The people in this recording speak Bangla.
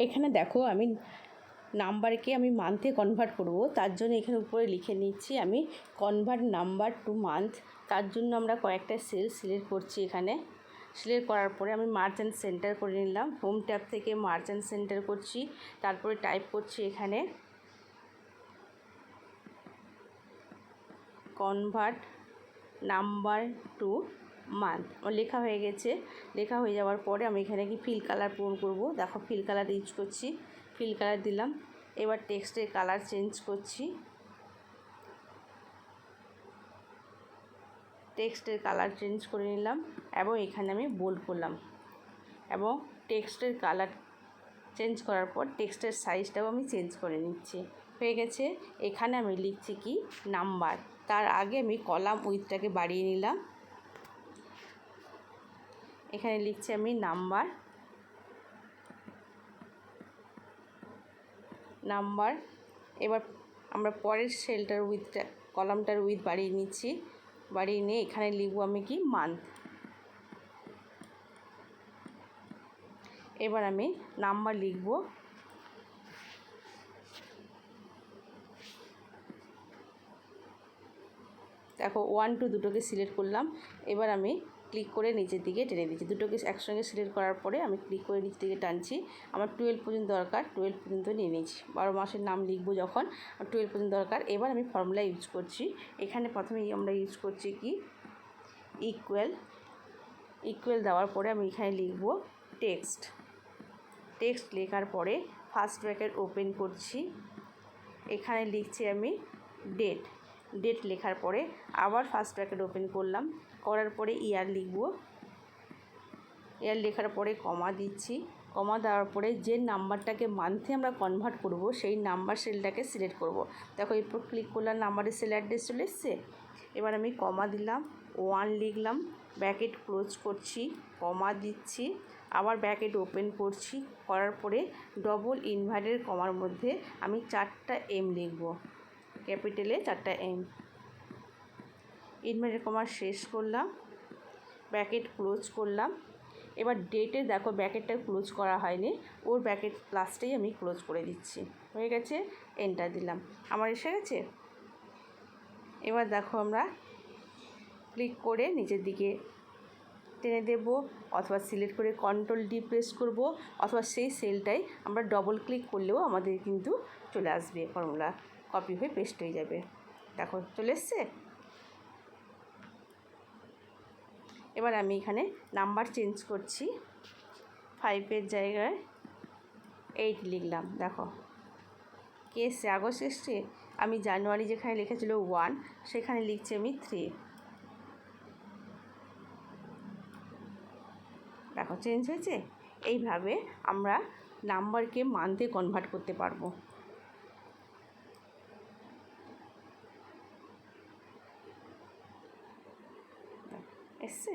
এখানে দেখো আমি নাম্বারকে আমি মান্থে কনভার্ট করব, তার জন্য এখানে উপরে লিখে নিচ্ছি আমি কনভার্ট নাম্বার টু মান্থ। তার জন্য আমরা কয়েকটা সেল সিলেক্ট করছি। এখানে সিলেক্ট করার পরে আমি মার্চ অ্যান্ড সেন্টার করে নিলাম। হোম ট্যাব থেকে মার্চ অ্যান্ড সেন্টার করছি, তারপরে টাইপ করছি এখানে কনভার্ট নাম্বার টু মান্থ। আমার লেখা হয়ে গেছে। লেখা হয়ে যাওয়ার পরে আমি এখানে কি ফিল কালার পূরণ করব। দেখো ফিল কালার ইউজ করছি, ফিল কালার দিলাম। এবার টেক্সটের কালার চেঞ্জ করছি, টেক্সটের কালার চেঞ্জ করে নিলাম এবং এখানে আমি বোল্ড করলাম এবং টেক্সটের কালার চেঞ্জ করার পর টেক্সটের সাইজটাও আমি চেঞ্জ করে নিচ্ছি। হয়ে গেছে। এখানে আমি লিখছি কি নাম্বার, তার আগে আমি কলাম উইথটাকে বাড়িয়ে নিলাম। এখানে লিখছি আমি নাম্বার, নাম্বার। এবার আমরা পরের সেলটার উইথটা কলামটার উইথ বাড়িয়ে নিচ্ছি, বাড়িয়ে নিয়ে এখানে লিখব আমি কি মান্থ। এবার আমি নাম্বার লিখব, দেখো 1 2 দুটোকে সিলেক্ট করলাম। এবার আমি ক্লিক করে নিচের দিকে টেনে দিচ্ছি। দুটোকে একসঙ্গে সিলেক্ট করার পরে আমি ক্লিক করে নিচের দিকে টানছি। আমার 12 পর্যন্ত দরকার, 12 পর্যন্ত নিয়ে নিয়েছি। 12 মাসের নাম লিখবো যখন 12 পর্যন্ত দরকার। এবার আমি ফর্মুলা ইউজ করছি। এখানে প্রথমেই আমরা ইউজ করছি কি ইকুয়াল, ইকুয়াল দেওয়ার পরে আমি এখানে লিখব টেক্সট। টেক্সট লেখার পরে ফার্স্ট ব্র্যাকেট ওপেন করছি, এখানে লিখছি আমি ডেট। ডেট লেখার পরে আবার ফার্স্ট ব্র্যাকেট ওপেন করলাম, করার পরে ইয়ার লিখব। ইয়ার লেখার পরে কমা দিচ্ছি, কমা দেওয়ার পরে যে নাম্বারটাকে মান্থে আমরা কনভার্ট করব সেই নাম্বার সেলটাকে সিলেক্ট করব। দেখো এরপর ক্লিক করলাম, নাম্বারের সেল অ্যাড্রেস চলে এসছে। এবার আমি কমা দিলাম, 1 লিখলাম, ব্র্যাকেট ক্লোজ করছি, কমা দিচ্ছি, আবার ব্র্যাকেট ওপেন করছি, করার পরে ডবল ইনভার্টেড কমার মধ্যে আমি 4টা এম লিখব, ক্যাপিটালে 4টা এম। ইনভার্টেড কমা শেষ করলাম, ব্র্যাকেট ক্লোজ করলাম। এবার ডেটে দেখো ব্র্যাকেটটা ক্লোজ করা হয়নি, ওর ব্র্যাকেট লাস্টেই আমি ক্লোজ করে দিচ্ছি। হয়ে গেছে, এন্টার দিলাম, আমার এসে গেছে। এবার দেখো আমরা ক্লিক করে নিচের দিকে টেনে দেব, অথবা সিলেক্ট করে কন্ট্রোল ডি প্রেস করব, অথবা সেই সেলটাই আমরা ডবল ক্লিক করলেও আমাদের কিন্তু চলে আসবে, ফর্মুলা কপি হয়ে পেস্ট হয়ে যাবে। দেখো চলে এসছে। এবার আমি এখানে নাম্বার চেঞ্জ করছি, 5-এর জায়গায় 8 লিখলাম। দেখো কে এসছে, আগস্ট এসছে। আমি জানুয়ারি যেখানে লিখেছিল 1 সেখানে লিখছি আমি 3। দেখো চেঞ্জ হয়েছে। এইভাবে আমরা নাম্বারকে মান্থে কনভার্ট করতে পারবো। এসছে।